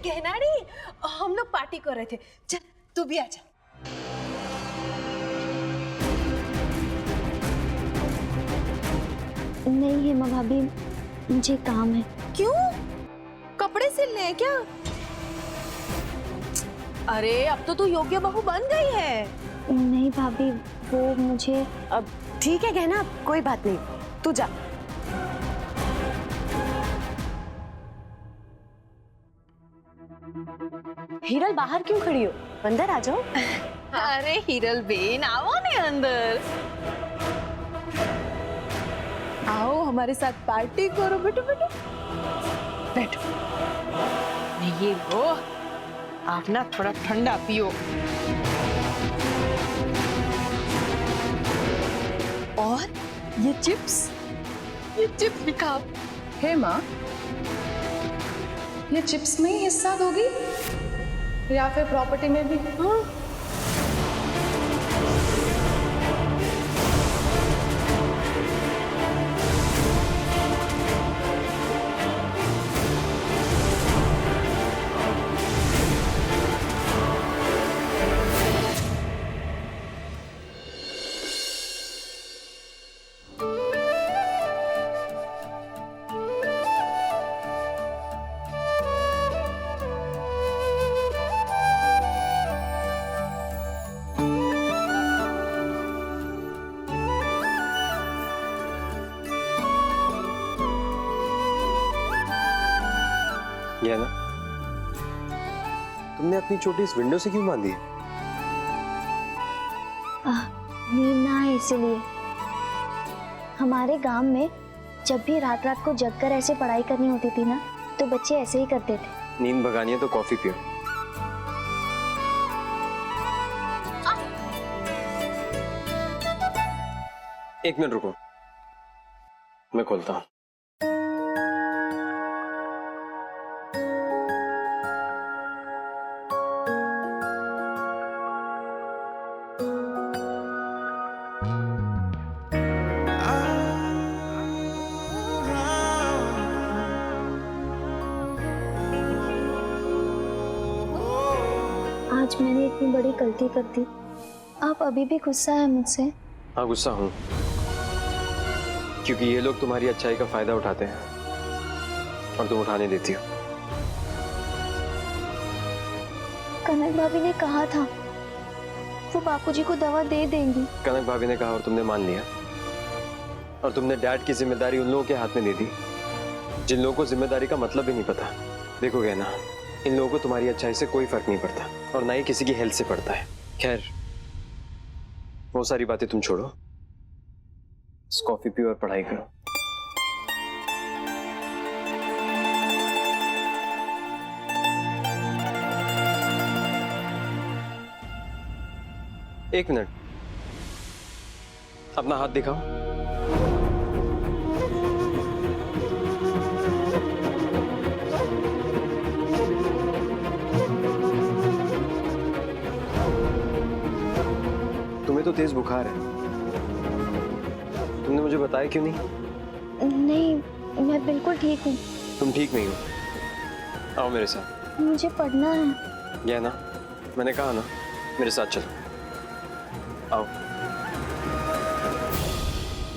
गहना नहीं, हम लोग पार्टी कर रहे थे। चल तू भी आजा। नहीं हेमा भाभी, मुझे काम है। क्यों? कपड़े सिलने हैं क्या? अरे अब तो तू योग्य बहू बन गई है। नहीं भाभी, वो मुझे। अब ठीक है गहना, कोई बात नहीं, तू जा। हीरल बाहर क्यों खड़ी हो? अंदर आ जाओ। अरे हिरल बेन, आओ ने अंदर। आओ हमारे साथ पार्टी करो। बैठो बैठो बैठो। ये लो, आप ना थोड़ा ठंडा पियो। और ये चिप्स भी खाओ। हेमा, ये चिप्स में ही हिस्सा दोगी या फिर प्रॉपर्टी में भी? हाँ। ये ना, तुमने अपनी चोटी इस विंडो से क्यों बांधी है? नींद ना है इसीलिए। हमारे गांव में जब भी रात रात को जगकर ऐसे पढ़ाई करनी होती थी ना, तो बच्चे ऐसे ही करते थे। नींद भगानी है तो कॉफी पियो। एक मिनट रुको, मैं खोलता हूँ। आज मैंने इतनी बड़ी गलती कर दी, आप अभी भी गुस्सा है मुझसे? हाँ गुस्सा हूँ, क्योंकि ये लोग तुम्हारी अच्छाई का फायदा उठाते हैं और तुम उठाने देती हो। कनक भाभी ने कहा था वो बापूजी को दवा दे देंगी। कनक भाभी ने कहा और तुमने मान लिया, और तुमने डैड की जिम्मेदारी उन लोगों के हाथ में दे दी जिन लोगों को जिम्मेदारी का मतलब भी नहीं पता। देखोगे ना, इन लोगों को तुम्हारी अच्छाई से कोई फर्क नहीं पड़ता और ना ही किसी की हेल्थ से पड़ता है। खैर, वो सारी बातें तुम छोड़ो, कॉफी पियो और पढ़ाई करो। एक मिनट, अपना हाथ दिखाओ। तुम्हें तो तेज बुखार है, तुमने मुझे बताया क्यों नहीं? नहीं, मैं बिल्कुल ठीक हूँ। तुम ठीक नहीं हो, आओ मेरे साथ। मुझे पढ़ना है। यह ना, मैंने कहा ना, मेरे साथ चलो, आओ।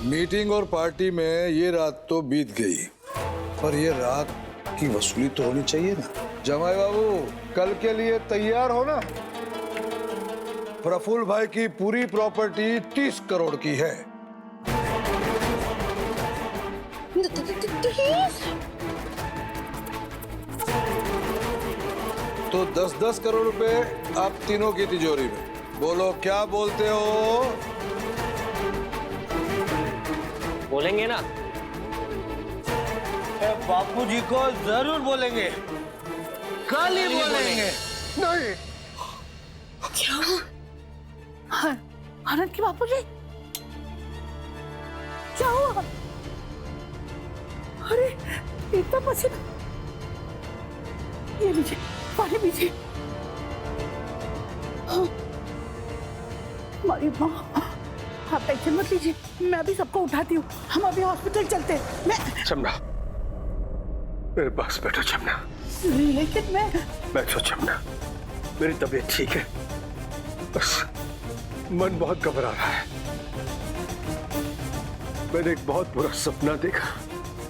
मीटिंग और पार्टी में ये रात तो बीत गई, पर ये रात की वसूली तो होनी चाहिए ना। जमाई बाबू, कल के लिए तैयार हो ना? प्रफुल्ल भाई की पूरी प्रॉपर्टी 30 करोड़ की है। तो 10-10 करोड़ रुपए आप तीनों की तिजोरी में। बोलो क्या बोलते हो? बोलेंगे ना? बापूजी को जरूर बोलेंगे, कल ही बोलेंगे। नहीं, क्या आनंद के बापूजी? क्या हुआ? अरे इतना पसीना, ये लीजिए पानी पीजिए। हमारी माँ, आप टेंशन मत लीजिए, मैं अभी सबको उठाती हूँ, हम अभी हॉस्पिटल चलते हैं। चमना, मेरे पास बैठो चमना। लेकिन मैं बैठो जमुना, मेरी तबीयत ठीक है, बस मन बहुत घबरा रहा है। मैंने एक बहुत बुरा सपना देखा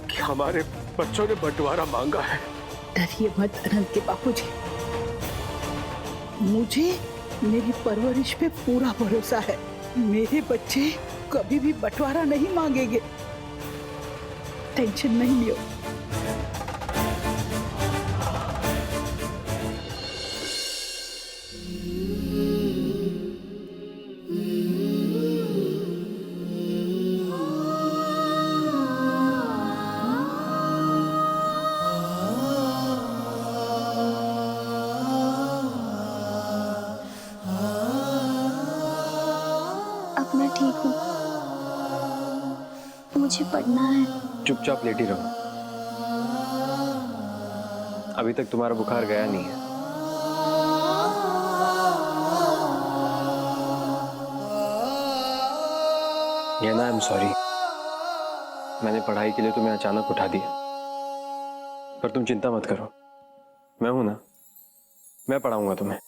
कि हमारे बच्चों ने बंटवारा मांगा है। डरिए मत अनंत के बापूजी, मुझे मेरी परवरिश पे पूरा भरोसा है। मेरे बच्चे कभी भी बंटवारा नहीं मांगेंगे, टेंशन नहीं लियो। अब मैं ठीक हूँ, मुझे पढ़ना है। चुपचाप लेटी रहो, अभी तक तुम्हारा बुखार गया नहीं है। ये ना, आई एम सॉरी, मैंने पढ़ाई के लिए तुम्हें अचानक उठा दिया, पर तुम चिंता मत करो, मैं हूं ना, मैं पढ़ाऊंगा तुम्हें।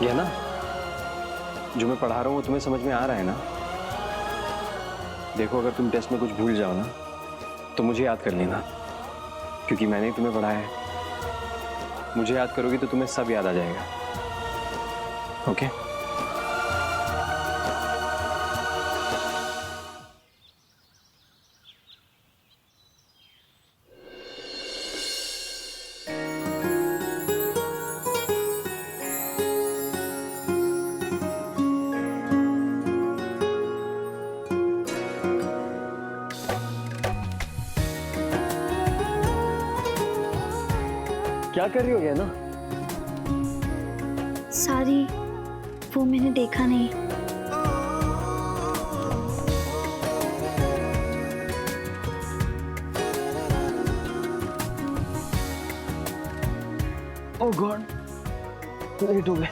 ये ना, जो मैं पढ़ा रहा हूँ वो तुम्हें समझ में आ रहा है ना? देखो, अगर तुम टेस्ट में कुछ भूल जाओ ना तो मुझे याद कर लेना, क्योंकि मैंने ही तुम्हें पढ़ाया है। मुझे याद करोगी तो तुम्हें सब याद आ जाएगा। ओके? क्या कर रही हो गया ना? सारी वो मैंने देखा नहीं। ओह गॉड, लेट हो गए।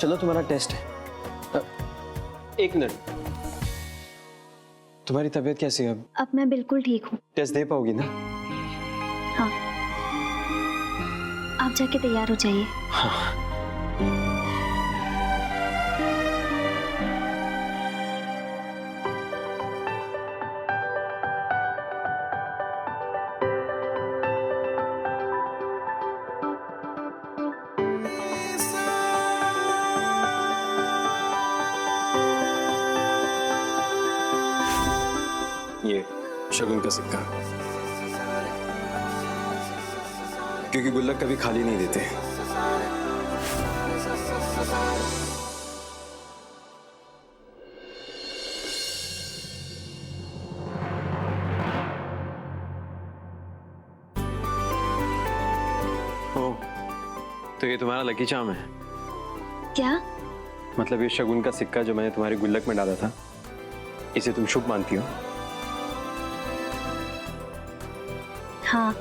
चलो, तुम्हारा टेस्ट है। एक मिनट, तुम्हारी तबीयत कैसी है अब मैं बिल्कुल ठीक हूँ। टेस्ट दे पाओगी ना? हाँ, आप जाके तैयार हो जाइए। ये शगुन का सिक्का, क्योंकि गुल्लक कभी खाली नहीं देते। ओ, तो ये तुम्हारा लकी चार्म है? क्या? मतलब ये शगुन का सिक्का जो मैंने तुम्हारे गुल्लक में डाला था, इसे तुम शुभ मानती हो? हाँ,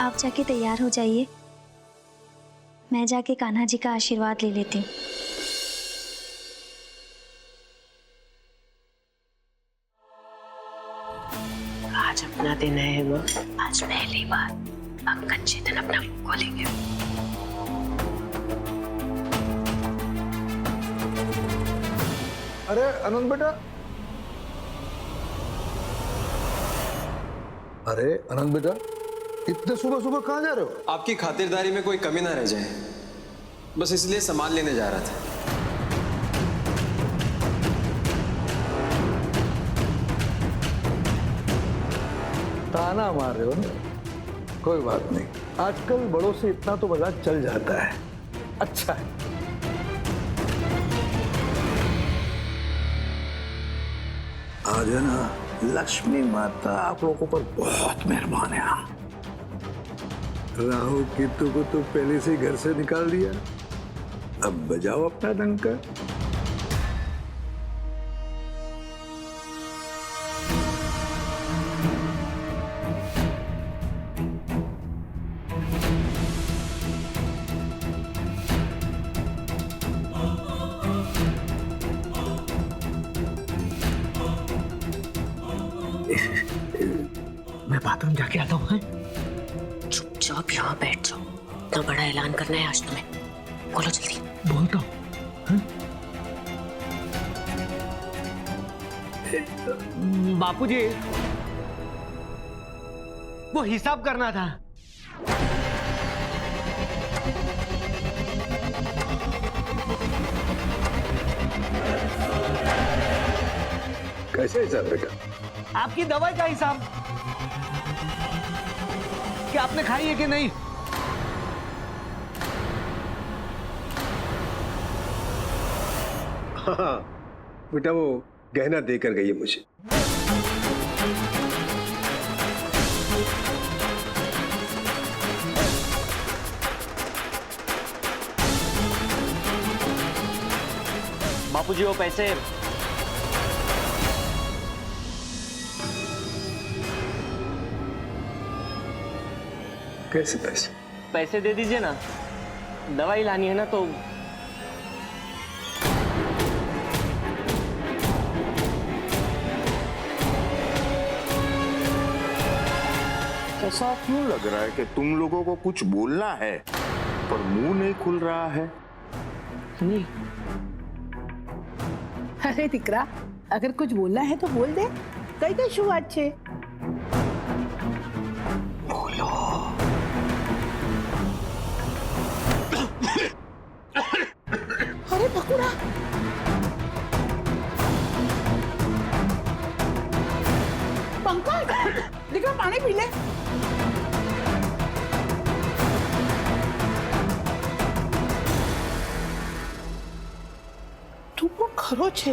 आप जाके तैयार हो जाइए, मैं जाके कान्हा जी का आशीर्वाद ले लेती हूँ। आज अपना दिन है हेमा, आज पहली बार पंकज चेतन अपना मुंह खोलेंगे। अरे आनंद बेटा, अरे आनंद बेटा, इतने सुबह सुबह कहाँ जा रहे हो? आपकी खातिरदारी में कोई कमी ना रह जाए, बस इसलिए सामान लेने जा रहा था। ताना मार रहे हो ना, कोई बात नहीं, आजकल बड़ों से इतना तो मजाक चल जाता है, अच्छा है। आज है ना, लक्ष्मी माता आप लोगों पर बहुत मेहरबान है। राहु केतु को तो पहले से घर से निकाल दिया, अब बजाओ अपना डंका। मैं बाथरूम जाके आता हूँ। चुपचाप यहाँ बैठ जाओ। इतना बड़ा ऐलान करना है आज तुम्हें, बोलो जल्दी। बोलता हूँ। बापूजी, वो हिसाब करना था। कैसे हिसाब बेटा? आपकी दवाई का हिसाब, कि आपने खाई है कि नहीं। हाँ बेटा, वो गहना देकर गई है मुझे। बापूजी वो पैसे कैसे पैसे? पैसे दे दीजिए ना, दवाई लानी है ना। तो ऐसा क्यों लग रहा है कि तुम लोगों को कुछ बोलना है पर मुंह नहीं खुल रहा है? नहीं, अरे दिकरा, अगर कुछ बोलना है तो बोल दे, कई कई शू अच्छे। अरे भकुड़ा, पंकज, दिकरा पानी पी ले। तू પણ ખરો છે।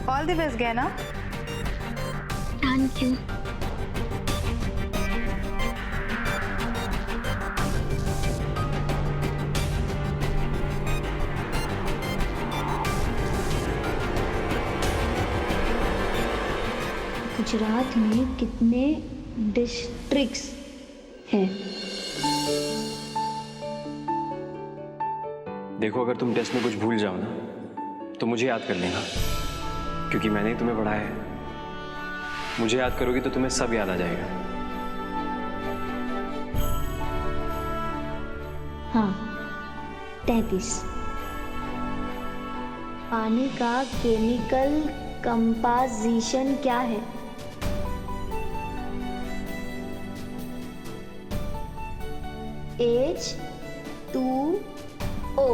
All the best Gehna. Thank you. Gujarat में कितने डिस्ट्रिक्ट्स हैं? देखो, अगर तुम टेस्ट में कुछ भूल जाओ ना तो मुझे याद कर लेना, क्योंकि मैंने ही तुम्हें पढ़ाया है। मुझे याद करोगी तो तुम्हें सब याद आ जाएगा। हाँ, 33। पानी का केमिकल कंपोजिशन क्या है? H2O।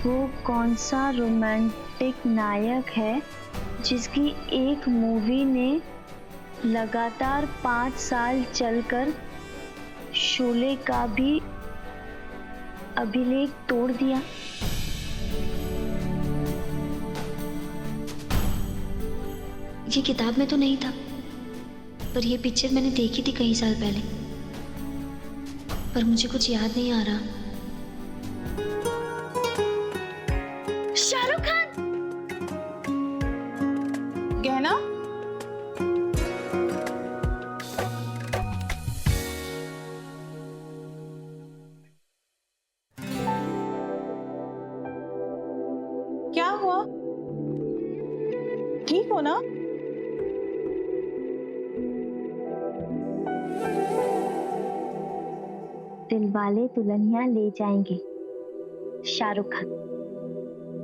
वो कौन सा रोमांटिक नायक है जिसकी एक मूवी ने लगातार 5 साल चलकर शोले का भी अभिलेख तोड़ दिया? ये किताब में तो नहीं था, पर ये पिक्चर मैंने देखी थी कई साल पहले, पर मुझे कुछ याद नहीं आ रहा। शाहरुख खान। गहना, क्या हुआ? ठीक हो ना? दिलवाले दुल्हनिया ले जाएंगे, शाहरुख खान।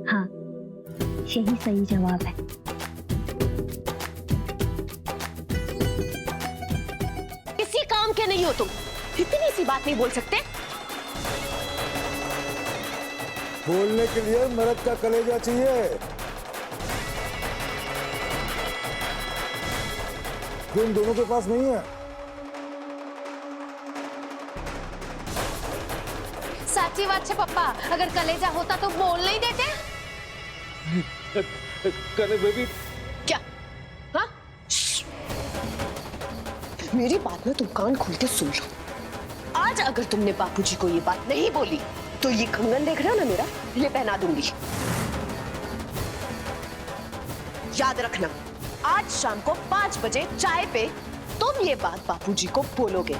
हाँ, यही सही जवाब है। किसी का नहीं हो तुम, इतनी सी बात नहीं बोल सकते। बोलने के लिए मर्द का कलेजा चाहिए। जो इन दोनों के पास नहीं है। साची बात है पप्पा, अगर कलेजा होता तो बोल नहीं देते। कने बेबी क्या? हाँ? मेरी बात में तुम कान खोल के सुन लो। आज अगर तुमने बापूजी को ये बात नहीं बोली तो ये कंगन देख रहे हो ना मेरा, ये पहना दूंगी। याद रखना, आज शाम को 5 बजे चाय पे तुम ये बात बापूजी को बोलोगे।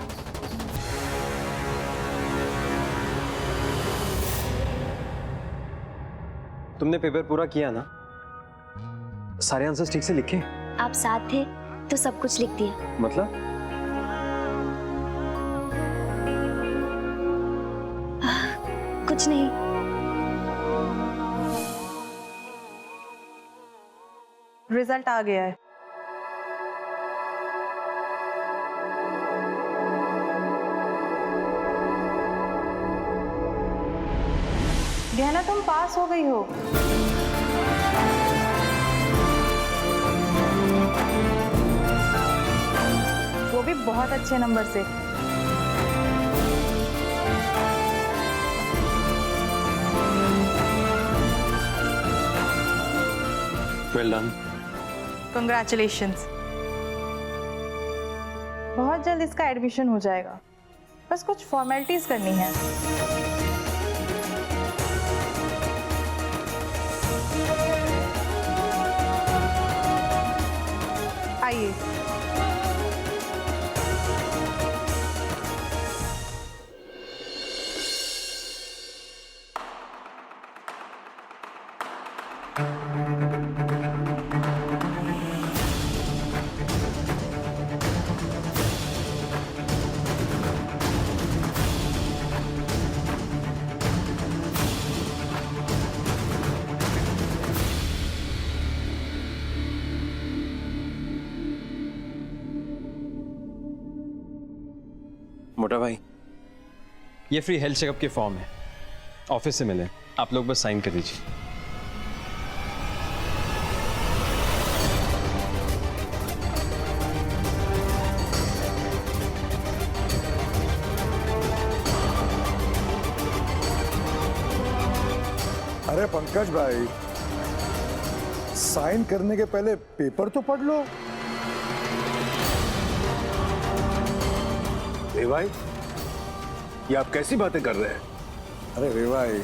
तुमने पेपर पूरा किया ना? सारे आंसर्स ठीक से लिखे? आप साथ थे तो सब कुछ लिख दिया। मतलब? कुछ नहीं। रिजल्ट आ गया है। गहना, तुम पास हो गई हो। वो भी बहुत अच्छे नंबर से। Well done. कंग्रेचुलेशंस। बहुत जल्द इसका एडमिशन हो जाएगा, बस कुछ फॉर्मेलिटीज करनी है। आइए। मोटा भाई, ये फ्री हेल्थ चेकअप के फॉर्म है, ऑफिस से मिले, आप लोग बस साइन कर दीजिए। अरे पंकज भाई, साइन करने के पहले पेपर तो पढ़ लो। ए भाई, ये आप कैसी बातें कर रहे हैं? अरे रे भाई,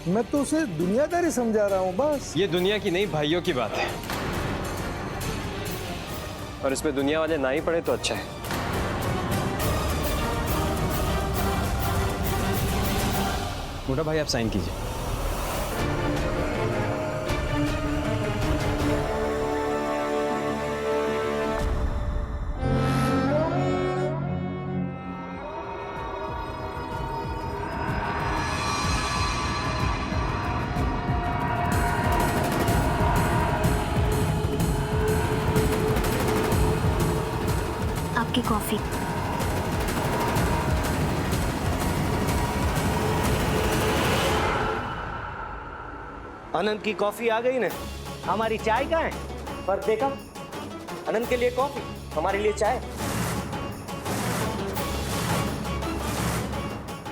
मैं तो उसे दुनियादारी समझा रहा हूं बस। ये दुनिया की नहीं, भाइयों की बात है, और इसमें दुनिया वाले ना ही पढ़े तो अच्छा है। मोटा भाई, आप साइन कीजिए। आपकी कॉफी। अनंत की कॉफी आ गई ना, हमारी चाय कहाँ है? पर देखा, अनंत के लिए कॉफी, हमारे लिए चाय।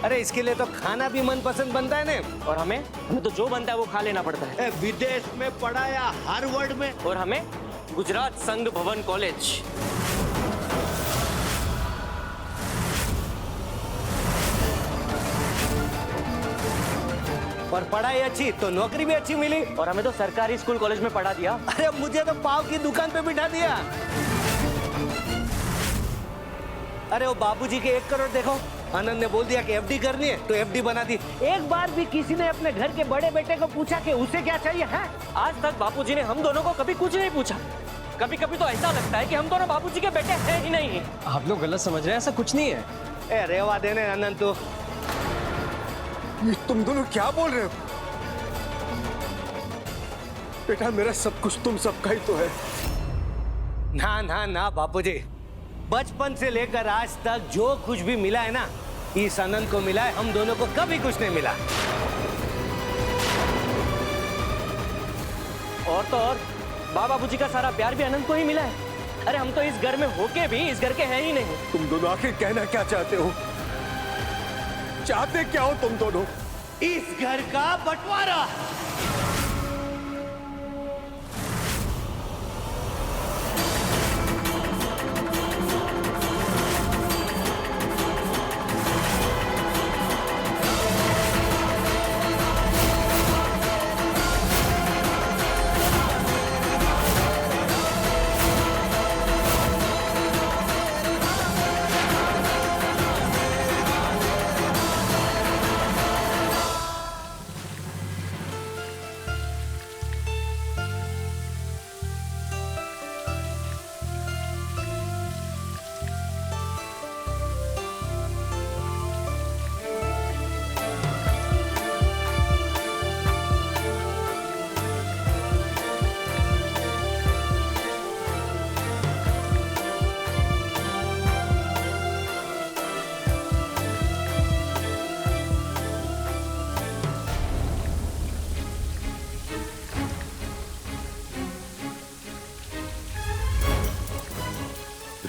अरे इसके लिए तो खाना भी मनपसंद बनता है ना। और हमें तो जो बनता है वो खा लेना पड़ता है। विदेश में पढ़ा या हार्वर्ड में? और हमें गुजरात संघ भवन कॉलेज। और पढ़ाई अच्छी तो नौकरी भी अच्छी मिली। और हमें तो सरकारी स्कूल कॉलेज में पढ़ा दिया। अरे मुझे तो पाव की दुकान पे बिठा दिया। अरे वो बाबूजी के 1 करोड़ देखो, आनंद ने बोल दिया कि एफडी करनी है तो एफडी बना दी। एक बार भी किसी ने अपने घर के बड़े बेटे को पूछा कि उसे क्या चाहिए है? आज तक बापूजी ने हम दोनों को कभी कुछ नहीं पूछा। कभी कभी तो ऐसा लगता है कि हम दोनों बापूजी के बेटे हैं ही नहीं। आप लोग गलत समझ रहे हैं, ऐसा कुछ नहीं है। ए रेवा देने आनंद, तो ये तुम दोनों क्या बोल रहे हो? बेटा, मेरा सब कुछ तुम सबका ही तो है। ना ना ना बापूजी, बचपन से लेकर आज तक जो कुछ भी मिला है ना, इस आनंद को मिला है, हम दोनों को कभी कुछ नहीं मिला। और तो और बाबूजी का सारा प्यार भी आनंद को ही मिला है। अरे हम तो इस घर में होके भी इस घर के हैं ही नहीं। तुम दोनों आखिर कहना क्या चाहते हो? चाहते क्या हो तुम दोनों? इस घर का बंटवारा।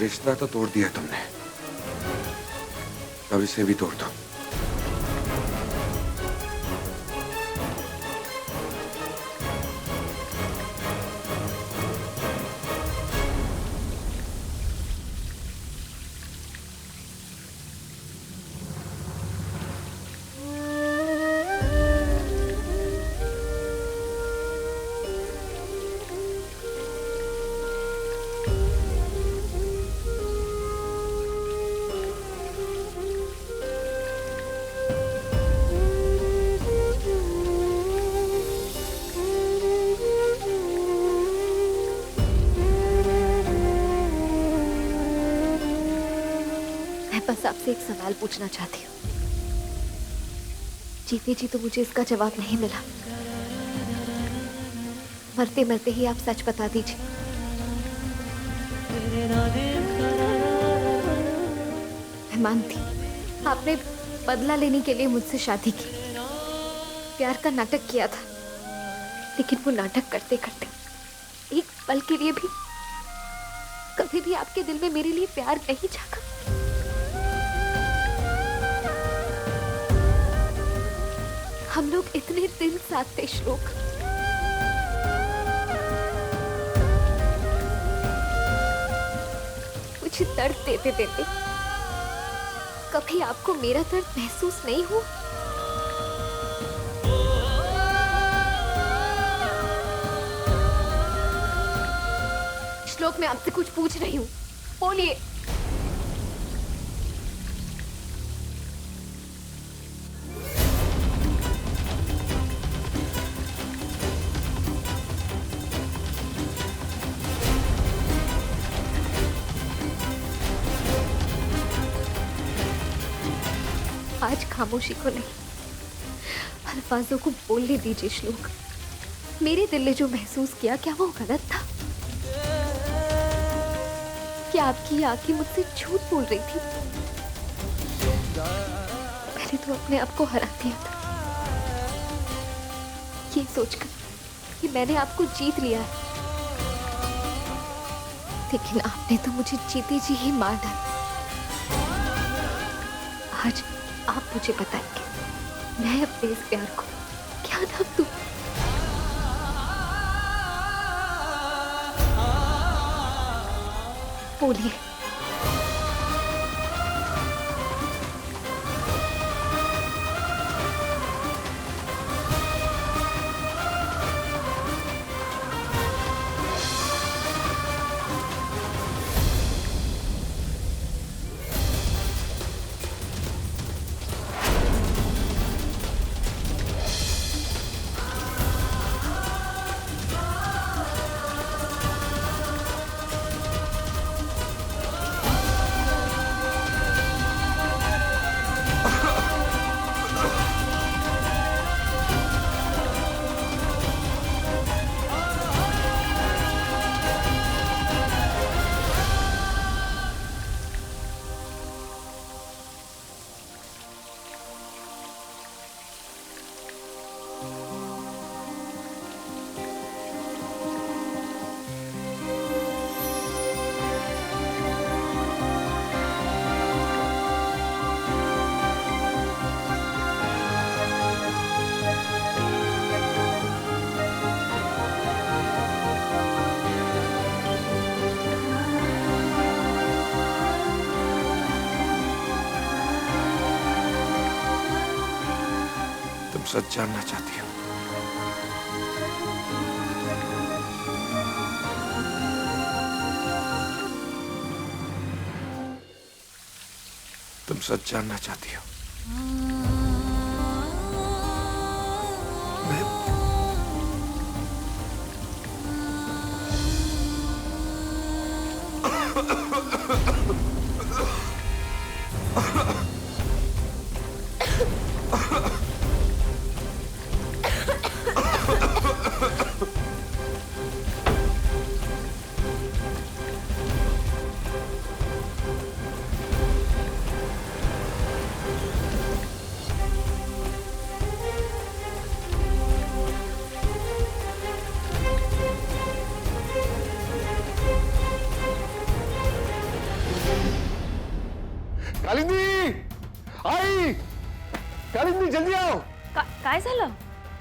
रिश्ता तो तोड़ दिया तुमने, अब इसे भी तोड़ दो। बस आपसे एक सवाल पूछना चाहती हूँ। जीते जी तो मुझे इसका जवाब नहीं मिला, मरते मरते ही आप सच बता दीजिए। मैं मानती आपने बदला लेने के लिए मुझसे शादी की, प्यार का नाटक किया था, लेकिन वो नाटक करते करते एक पल के लिए भी कभी भी आपके दिल में मेरे लिए प्यार नहीं जागा। हम लोग इतने दिन साथ थे श्लोक, मुझे दर्द देते देते कभी आपको मेरा दर्द महसूस नहीं हुआ? श्लोक, मैं आपसे कुछ पूछ रही हूँ, बोलिए। आज खामोशी को नहीं, अल्फाजों को बोलने दीजिए श्लोक। मेरे दिल ने जो महसूस किया, क्या वो गलत था? क्या आपकी आंखें मुझसे झूठ बोल रही थी? मैंने तो अपने आप को हरा दिया था, ये सोचकर कि मैंने आपको जीत लिया है, लेकिन आपने तो मुझे जीते जी ही मार डाला। आज आप मुझे बताएंगे, मैं अपने इस प्यार को क्या नाम दूं? बोलिए। सच जानना चाहती हो। तुम सच जानना चाहती हो। कालिंदी आई, कालिंदी जल्दी आओ। काय झालं?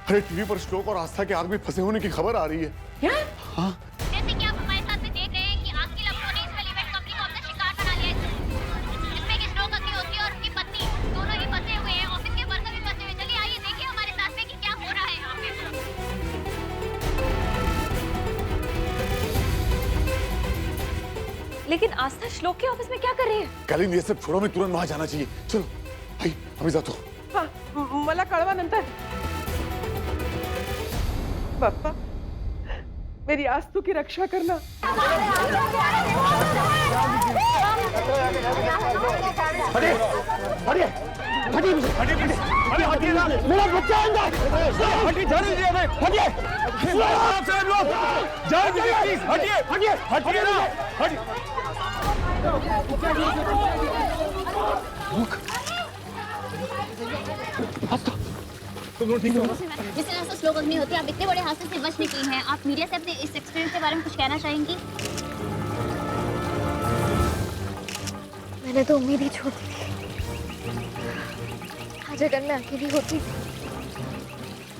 अरे टीवी पर श्लोक और आस्था के आग में फंसे होने की खबर आ रही है। क्या? हाँ जैसे कि आप हमारे साथ में देख रहे हैं कि आग की लपटों ने इस वेलवेट कंपनी को अपना शिकार बना लिया है, जिसमें कि श्लोक अग्निहोत्री और उनकी पत्नी दोनों ही फंसे हुए हैं, ऑफिस के वर्कर भी फंसे हुए हैं। चलिए आइए देखिए हमारे साथ में कि क्या हो रहा है यहाँ पे। लेकिन आस्था श्लोक के ऑफिस में क्या कर रही है? कालिंदी ये सब छोड़ो, मैं तुरंत वहां जाना चाहिए। चलो आई, आम्ही जातो। मला कळवा नंतर। बाप्पा मेरी आस्तु की रक्षा करना। हटिए हटिए हटिए हटिए हटिए ना, मेरा बच्चा अंदर। हटिए जाने दीजिए हमें, हटिए आप सब लोग जाने दीजिए प्लीज। हटिए हटिए हटिए ना, हटिए। जिस तरह से श्लोक अग्निहोत्री आप इतने बड़े हादसे से बच निकली हैं, आप मीडिया से अपने इस एक्सपीरियंस के बारे में कुछ कहना चाहेंगी? मैंने तो उम्मीद ही छोड़ दी थी। आज अगर मैं अकेली होती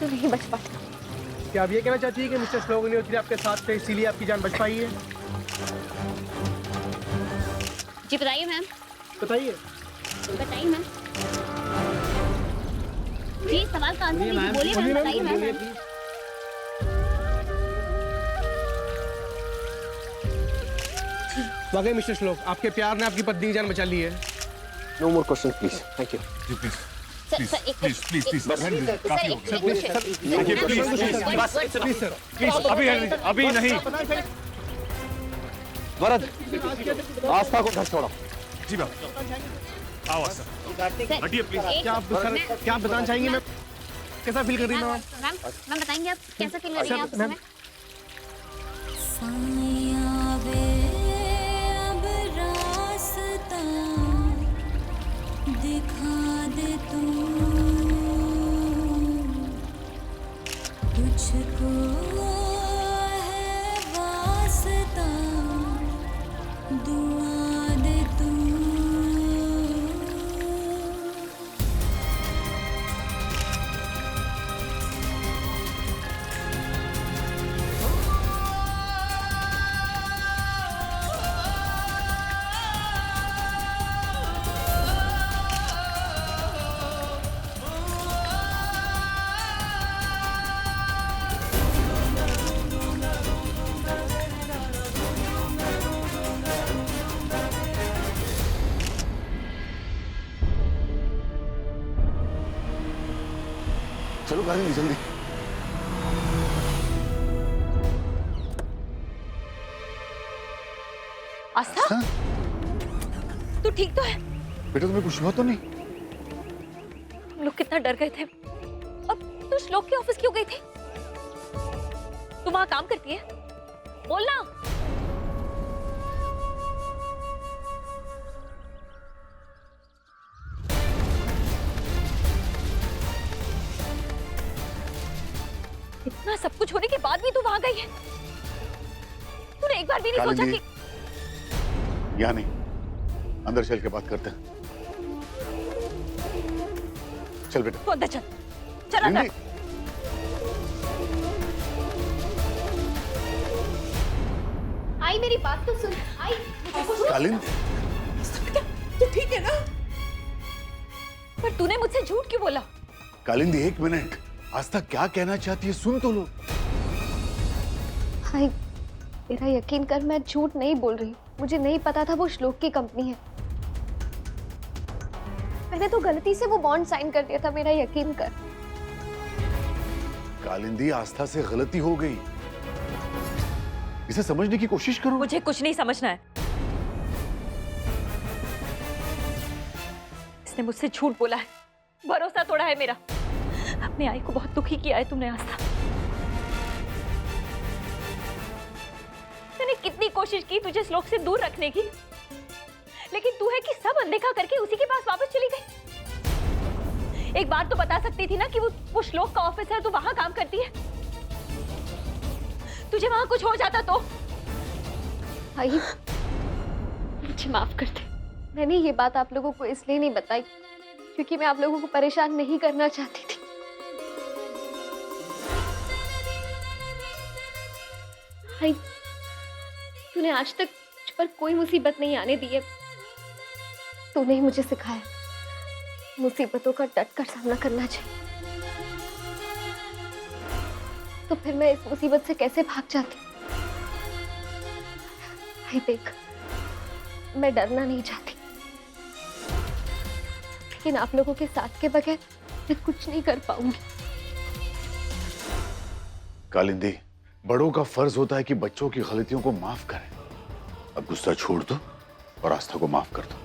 तो नहीं बच पाती। क्या आप ये कहना चाहती है कि मिस्टर श्लोक अग्निहोत्री आपके साथ थे इसीलिए आपकी जान बच पाई है? जी बताइए मैम। बताइए। बताइए मैम। जी सवाल का आंसर दीजिए, बोलिए मैम, बताइए मैम। वाकई मिस्टर श्लोक, आपके प्यार ने आपकी पत्नी की जान बचा ली है। No more question please. Thank you. अभी नहीं। वरद आस्था को घर छोड़ो। जी बाबा आओ आस्था, हटिए प्लीज। क्या आप बताना चाहेंगे मैम? कैसा फील कर रही हैं मैम? मैम बताएंगे आप कैसा फील कर रही हैं आप इस समय? दिखा दे तू तुझको है वास्ता, दुआ दे तू। चलो कालिंदी जल्दी। आस्था, तू ठीक तो है? बेटा तुम्हें कुछ हुआ तो नहीं? हम लोग कितना डर गए थे। अब तू श्लोक के ऑफिस क्यों गई थी? तू वहां काम करती है? बोलना। इतना सब कुछ होने के बाद भी तू वहां गई है? तूने एक बार भी नहीं सोचा कि... यहाँ नहीं, अंदर चल के बात करते हैं। चल बेटा। तू अंदर चल, चल अंदर। आई मेरी बात तो सुन। आई कालिंदी तू ठीक है ना? पर तूने मुझसे झूठ क्यों बोला? कालिंदी, एक मिनट। आस्था क्या कहना चाहती है सुन तो लो। हाय, मेरा यकीन कर, मैं झूठ नहीं बोल रही। मुझे नहीं पता था वो श्लोक की कंपनी है। मैंने तो गलती से वो बॉन्ड साइन कर दिया था, मेरा यकीन कर। कालिंदी, आस्था से गलती हो गई, इसे समझने की कोशिश करो। मुझे कुछ नहीं समझना है। इसने मुझसे झूठ बोला है, भरोसा तोड़ा है मेरा। अपनी आई को बहुत दुखी किया है तुमने आस्था। मैंने कितनी कोशिश की तुझे श्लोक से दूर रखने की, लेकिन तू है कि सब अनदेखा करके उसी के पास वापस चली गई। एक बार तो बता सकती थी ना कि वो श्लोक का ऑफिस है, तू वहां काम करती है। तुझे वहां कुछ हो जाता तो। आई, मुझे माफ कर दे। मैंने ये बात आप लोगों को इसलिए नहीं बताई क्योंकि मैं आप लोगों को परेशान नहीं करना चाहती थी। आई, तूने आज तक मुझ पर कोई मुसीबत नहीं आने दी है। तूने ही मुझे सिखाया मुसीबतों का डट कर सामना करना चाहिए। तो फिर मैं इस मुसीबत से कैसे भाग जाती? आई देख, मैं डरना नहीं चाहती, लेकिन आप लोगों के साथ के बगैर मैं कुछ नहीं कर पाऊंगी। कालिंदी, बड़ों का फर्ज होता है कि बच्चों की गलतियों को माफ करें। अब गुस्सा छोड़ दो और आस्था को माफ कर दो।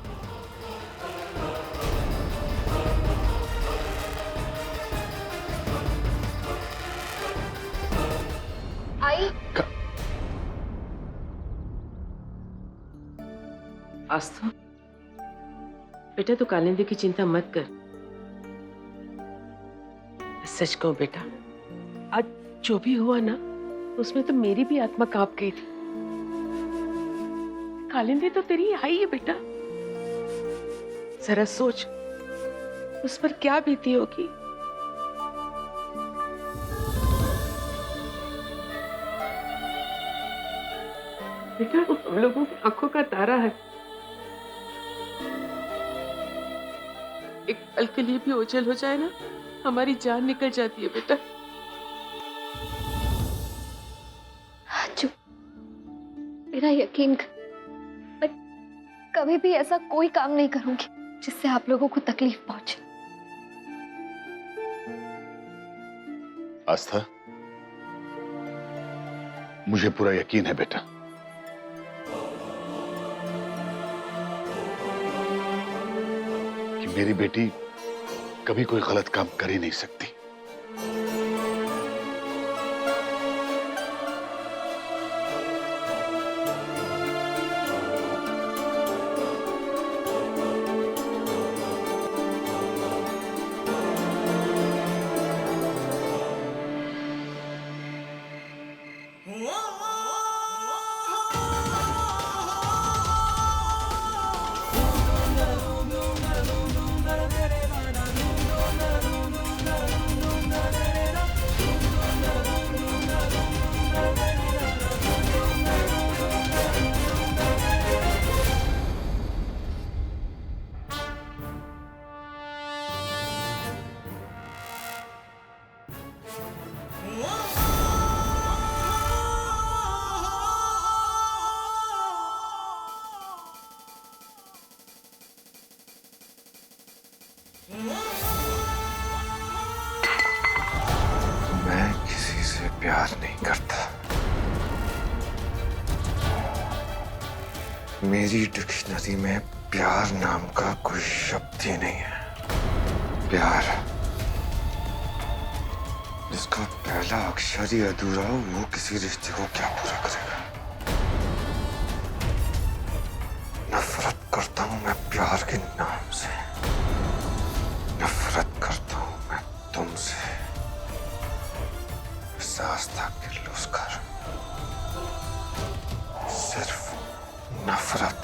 आई, आस्था, बेटा तू कालिंदी की चिंता मत कर। सच कहूं बेटा, आज जो भी हुआ ना, उसमें तो मेरी भी आत्मा कांप गई थी। कालिंदी तो तेरी आई है बेटा। जरा सोच उस पर क्या बीती होगी। बेटा वो हम लोगों की आंखों का तारा है। एक पल के लिए भी ओझल हो जाए ना, हमारी जान निकल जाती है बेटा। चुप, मेरा यकीन कर, मैं कभी भी ऐसा कोई काम नहीं करूंगी जिससे आप लोगों को तकलीफ पहुंचे। आस्था, मुझे पूरा यकीन है बेटा, कि मेरी बेटी कभी कोई गलत काम कर ही नहीं सकती। मैं किसी से प्यार नहीं करता। मेरी डिक्शनरी में प्यार नाम का कोई शब्द ही नहीं है। प्यार जिसका पहला अक्षर ही अधूरा हो, वो किसी रिश्ते को क्या पूरा करेगा। नफरत करता हूं मैं प्यार के नाम से। नफरत करता हूं मैं तुमसे। आस्था के लुस्कर, सिर्फ नफरत।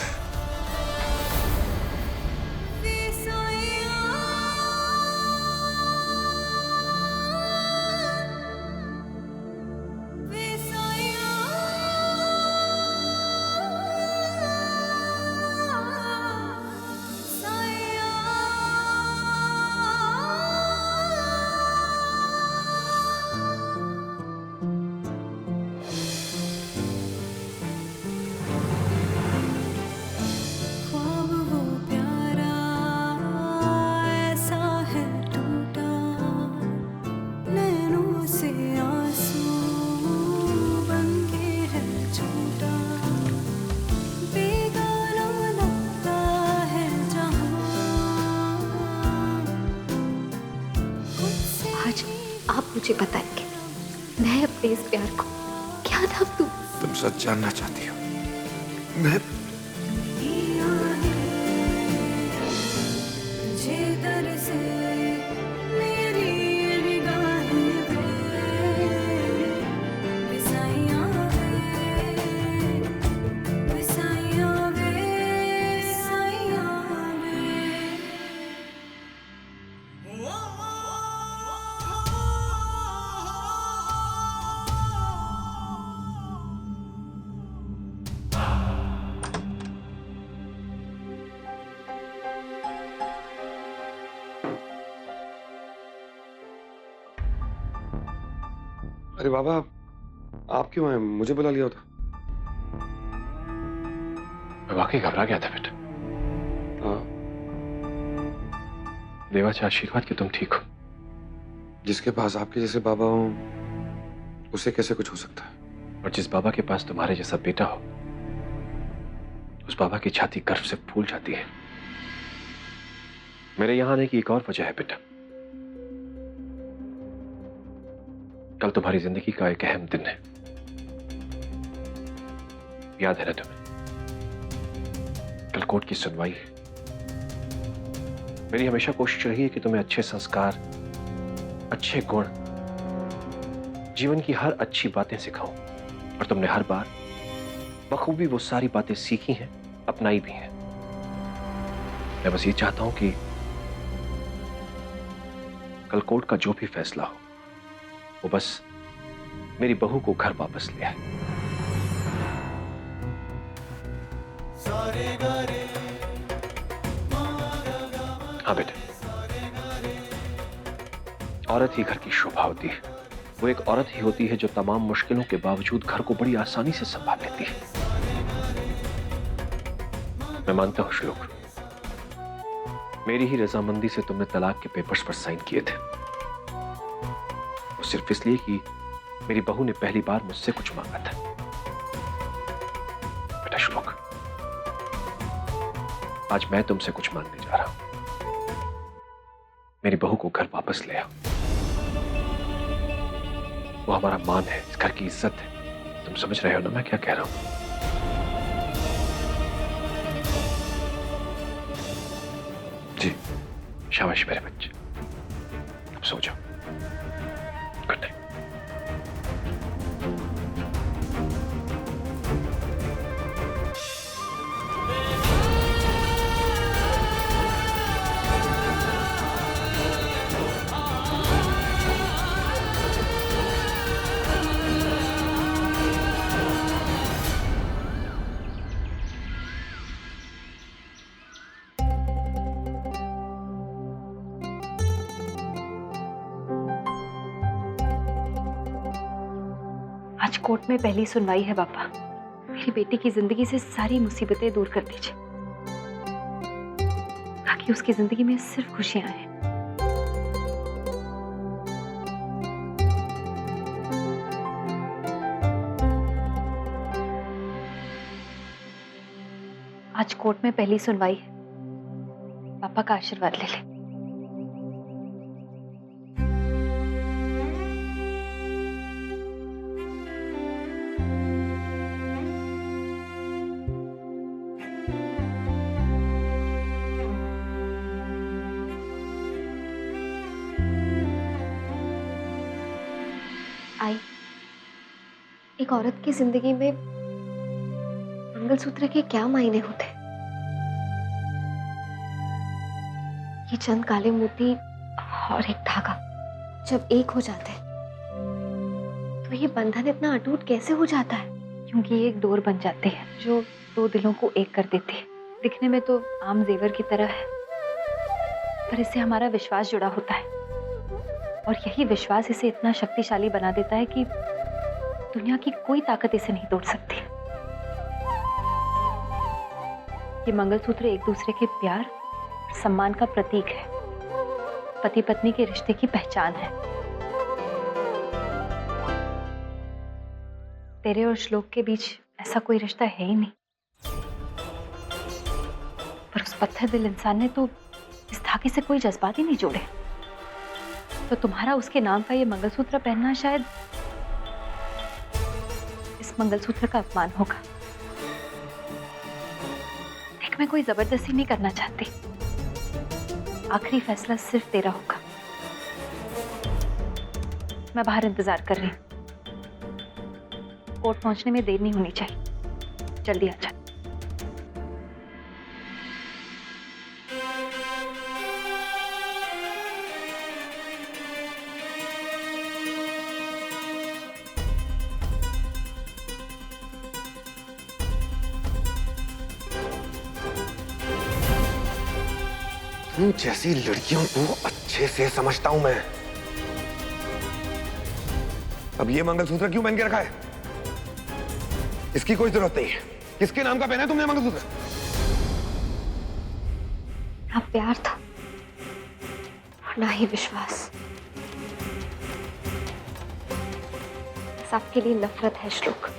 आप मुझे बताएंगे मैं अपने इस प्यार को क्या नाम दूं? तुम सच जानना चाहती हो? मैं अरे बाबा, आप क्यों आए? मुझे बुला लिया होता। मैं वाकई घबरा गया था बेटा। हाँ। देवा चाहे आशीर्वाद कि तुम ठीक हो। जिसके पास आपके जैसे बाबा हो उसे कैसे कुछ हो सकता है? और जिस बाबा के पास तुम्हारे जैसा बेटा हो उस बाबा की छाती गर्व से फूल जाती है। मेरे यहां आने की एक और वजह है बेटा। कल तुम्हारी जिंदगी का एक अहम दिन है, याद है ना तुम्हें? कल कोर्ट की सुनवाई है। मेरी हमेशा कोशिश रही है कि तुम्हें अच्छे संस्कार, अच्छे गुण, जीवन की हर अच्छी बातें सिखाऊं, और तुमने हर बार बखूबी वो सारी बातें सीखी हैं, अपनाई भी हैं। मैं बस ये चाहता हूं कि कल कोर्ट का जो भी फैसला हो वो बस मेरी बहू को घर वापस ले आए। हाँ बेटा, औरत ही घर की शोभा होती है। वो एक औरत ही होती है जो तमाम मुश्किलों के बावजूद घर को बड़ी आसानी से संभाल लेती है। मैं मानता हूं श्लोक, मेरी ही रजामंदी से तुमने तलाक के पेपर्स पर साइन किए थे, वो सिर्फ इसलिए कि मेरी बहू ने पहली बार मुझसे कुछ मांगा था। बेटा श्लोक, आज मैं तुमसे कुछ मांगने जा रहा हूं। मेरी बहू को घर वापस ले आओ। वो हमारा मान है, इस घर की इज्जत है। तुम समझ रहे हो ना मैं क्या कह रहा हूं? जी, शाबाश मेरे बच्चे, अब सो जाओ। Good night. आज कोर्ट में पहली सुनवाई है पापा। मेरी बेटी की जिंदगी से सारी मुसीबतें दूर कर दीजिए ताकि उसकी जिंदगी में सिर्फ खुशियां आए। आज कोर्ट में पहली सुनवाई है, पापा का आशीर्वाद ले ले। आई, एक औरत की जिंदगी में मंगलसूत्र के क्या मायने होते? ये चंद काले मोती और एक धागा जब एक हो जाते हैं तो ये बंधन इतना अटूट कैसे हो जाता है? क्योंकि ये एक डोर बन जाती है जो दो दिलों को एक कर देती है। दिखने में तो आम जेवर की तरह है, पर इससे हमारा विश्वास जुड़ा होता है, और यही विश्वास इसे इतना शक्तिशाली बना देता है कि दुनिया की कोई ताकत इसे नहीं तोड़ सकती। ये मंगलसूत्र एक दूसरे के प्यार और सम्मान का प्रतीक है, पति पत्नी के रिश्ते की पहचान है। तेरे और श्लोक के बीच ऐसा कोई रिश्ता है ही नहीं, पर उस पत्थर दिल इंसान ने तो इस धागे से कोई जज्बात ही नहीं जोड़े। तो तुम्हारा उसके नाम का ये मंगलसूत्र पहनना शायद इस मंगलसूत्र का अपमान होगा। देख, मैं कोई जबरदस्ती नहीं करना चाहती। आखिरी फैसला सिर्फ तेरा होगा। मैं बाहर इंतजार कर रही हूँ। कोर्ट पहुंचने में देर नहीं होनी चाहिए। जल्दी आ जा। तुम जैसी लड़कियों को अच्छे से समझता हूं मैं। अब ये मंगलसूत्र क्यों पहन के रखा है? इसकी कोई जरूरत नहीं है। किसके नाम का पहना है तुमने मंगलसूत्र? ना प्यार था और ना ही विश्वास। बस आपके लिए नफरत है श्लोक।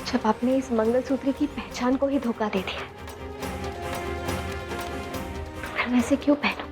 जब आपने इस मंगलसूत्र की पहचान को ही धोखा दे दिया, तो फिर मैं इसे क्यों पहनूं?